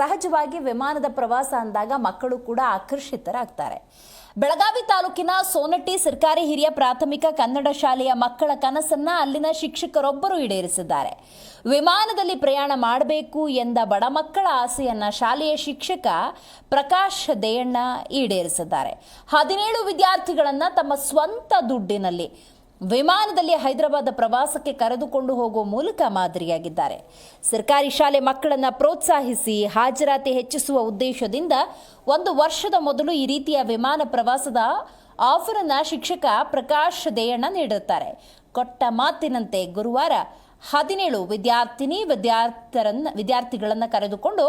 ಸಹಜವಾಗಿ ವಿಮಾನದ ಪ್ರವಾಸ ಅಂದಾಗ ಮಕ್ಕಳು ಕೂಡ ಆಕರ್ಷಿತರಾಗ್ತಾರೆ. ಬೆಳಗಾವಿ ತಾಲೂಕಿನ ಸೋನಟ್ಟಿ ಸರ್ಕಾರಿ ಹಿರಿಯ ಪ್ರಾಥಮಿಕ ಕನ್ನಡ ಶಾಲೆಯ ಮಕ್ಕಳ ಕನಸನ್ನ ಅಲ್ಲಿನ ಶಿಕ್ಷಕರೊಬ್ಬರು ಈಡೇರಿಸಿದ್ದಾರೆ. ವಿಮಾನದಲ್ಲಿ ಪ್ರಯಾಣ ಮಾಡಬೇಕು ಎಂದ ಬಡ ಮಕ್ಕಳ ಆಸೆಯನ್ನ ಶಾಲೆಯ ಶಿಕ್ಷಕ ಪ್ರಕಾಶ್ ದೇಯಣ್ಣ ಈಡೇರಿಸಿದ್ದಾರೆ. 17 ವಿದ್ಯಾರ್ಥಿಗಳನ್ನ ತಮ್ಮ ಸ್ವಂತ ದುಡ್ಡಿನಲ್ಲಿ ವಿಮಾನದಲ್ಲಿ ಹೈದರಾಬಾದ್ ಪ್ರವಾಸಕ್ಕೆ ಕರೆದುಕೊಂಡು ಹೋಗುವ ಮೂಲಕ ಮಾದರಿಯಾಗಿದ್ದಾರೆ. ಸರ್ಕಾರಿ ಶಾಲೆ ಮಕ್ಕಳನ್ನ ಪ್ರೋತ್ಸಾಹಿಸಿ ಹಾಜರಾತಿ ಹೆಚ್ಚಿಸುವ ಉದ್ದೇಶದಿಂದ 1 ವರ್ಷದ ಮೊದಲು ಈ ರೀತಿಯ ವಿಮಾನ ಪ್ರವಾಸದ ಆಫರ್ ಅನ್ನ ಶಿಕ್ಷಕ ಪ್ರಕಾಶ್ ದೇಯಣ್ಣ ನೀಡುತ್ತಾರೆ. ಕೊಟ್ಟ ಮಾತಿನಂತೆ ಗುರುವಾರ 17 ವಿದ್ಯಾರ್ಥಿಗಳನ್ನ ಕರೆದುಕೊಂಡು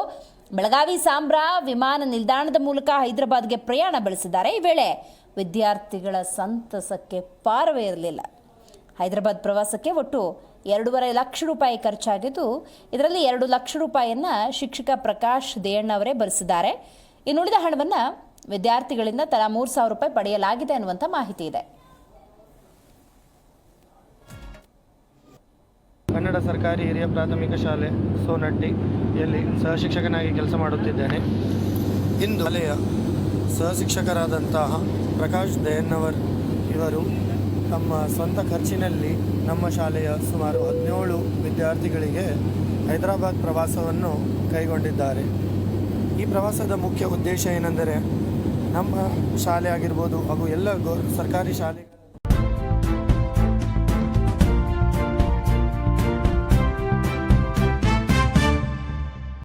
ಬೆಳಗಾವಿ ಸಾಂಬ್ರಾ ವಿಮಾನ ನಿಲ್ದಾಣದ ಮೂಲಕ ಹೈದರಾಬಾದ್ಗೆ ಪ್ರಯಾಣ ಬೆಳೆಸಿದ್ದಾರೆ. ಈ ವೇಳೆ ವಿದ್ಯಾರ್ಥಿಗಳ ಸಂತಸಕ್ಕೆ ಪಾರವೇ ಇರಲಿಲ್ಲ. ಹೈದರಾಬಾದ್ ಪ್ರವಾಸಕ್ಕೆ ಒಟ್ಟು 2.5 ಲಕ್ಷ ರೂಪಾಯಿ ಖರ್ಚಾಗಿದ್ದು, ಇದರಲ್ಲಿ 2 ಲಕ್ಷ ರೂಪಾಯಿಯನ್ನ ಶಿಕ್ಷಕ ಪ್ರಕಾಶ್ ದೇಯಣ್ಣ ಅವರೇ ಭರಿಸಿದ್ದಾರೆ. ಇನ್ನುಳಿದ ಹಣವನ್ನ ವಿದ್ಯಾರ್ಥಿಗಳಿಂದ ತಲಾ 3,000 ರೂಪಾಯಿ ಪಡೆಯಲಾಗಿದೆ ಅನ್ನುವಂಥ ಮಾಹಿತಿ ಇದೆ. ಕನ್ನಡ ಸರ್ಕಾರಿ ಹಿರಿಯ ಪ್ರಾಥಮಿಕ ಶಾಲೆ ಸೋನಟ್ಟಿಯಲ್ಲಿ ಸಹಶಿಕ್ಷಕನಾಗಿ ಕೆಲಸ ಮಾಡುತ್ತಿದ್ದೇನೆ. ಇಂದು ಶಾಲೆಯ ಸಹಶಿಕ್ಷಕರಾದಂತಹ ಪ್ರಕಾಶ್ ದೇಯಣ್ಣವರ್ ಇವರು ತಮ್ಮ ಸ್ವಂತ ಖರ್ಚಿನಲ್ಲಿ ನಮ್ಮ ಶಾಲೆಯ ಸುಮಾರು 17 ವಿದ್ಯಾರ್ಥಿಗಳಿಗೆ ಹೈದರಾಬಾದ್ ಪ್ರವಾಸವನ್ನು ಕೈಗೊಂಡಿದ್ದಾರೆ. ಈ ಪ್ರವಾಸದ ಮುಖ್ಯ ಉದ್ದೇಶ ಏನೆಂದರೆ ನಮ್ಮ ಶಾಲೆ ಆಗಿರ್ಬೋದು ಹಾಗೂ ಎಲ್ಲ ಸರ್ಕಾರಿ ಶಾಲೆ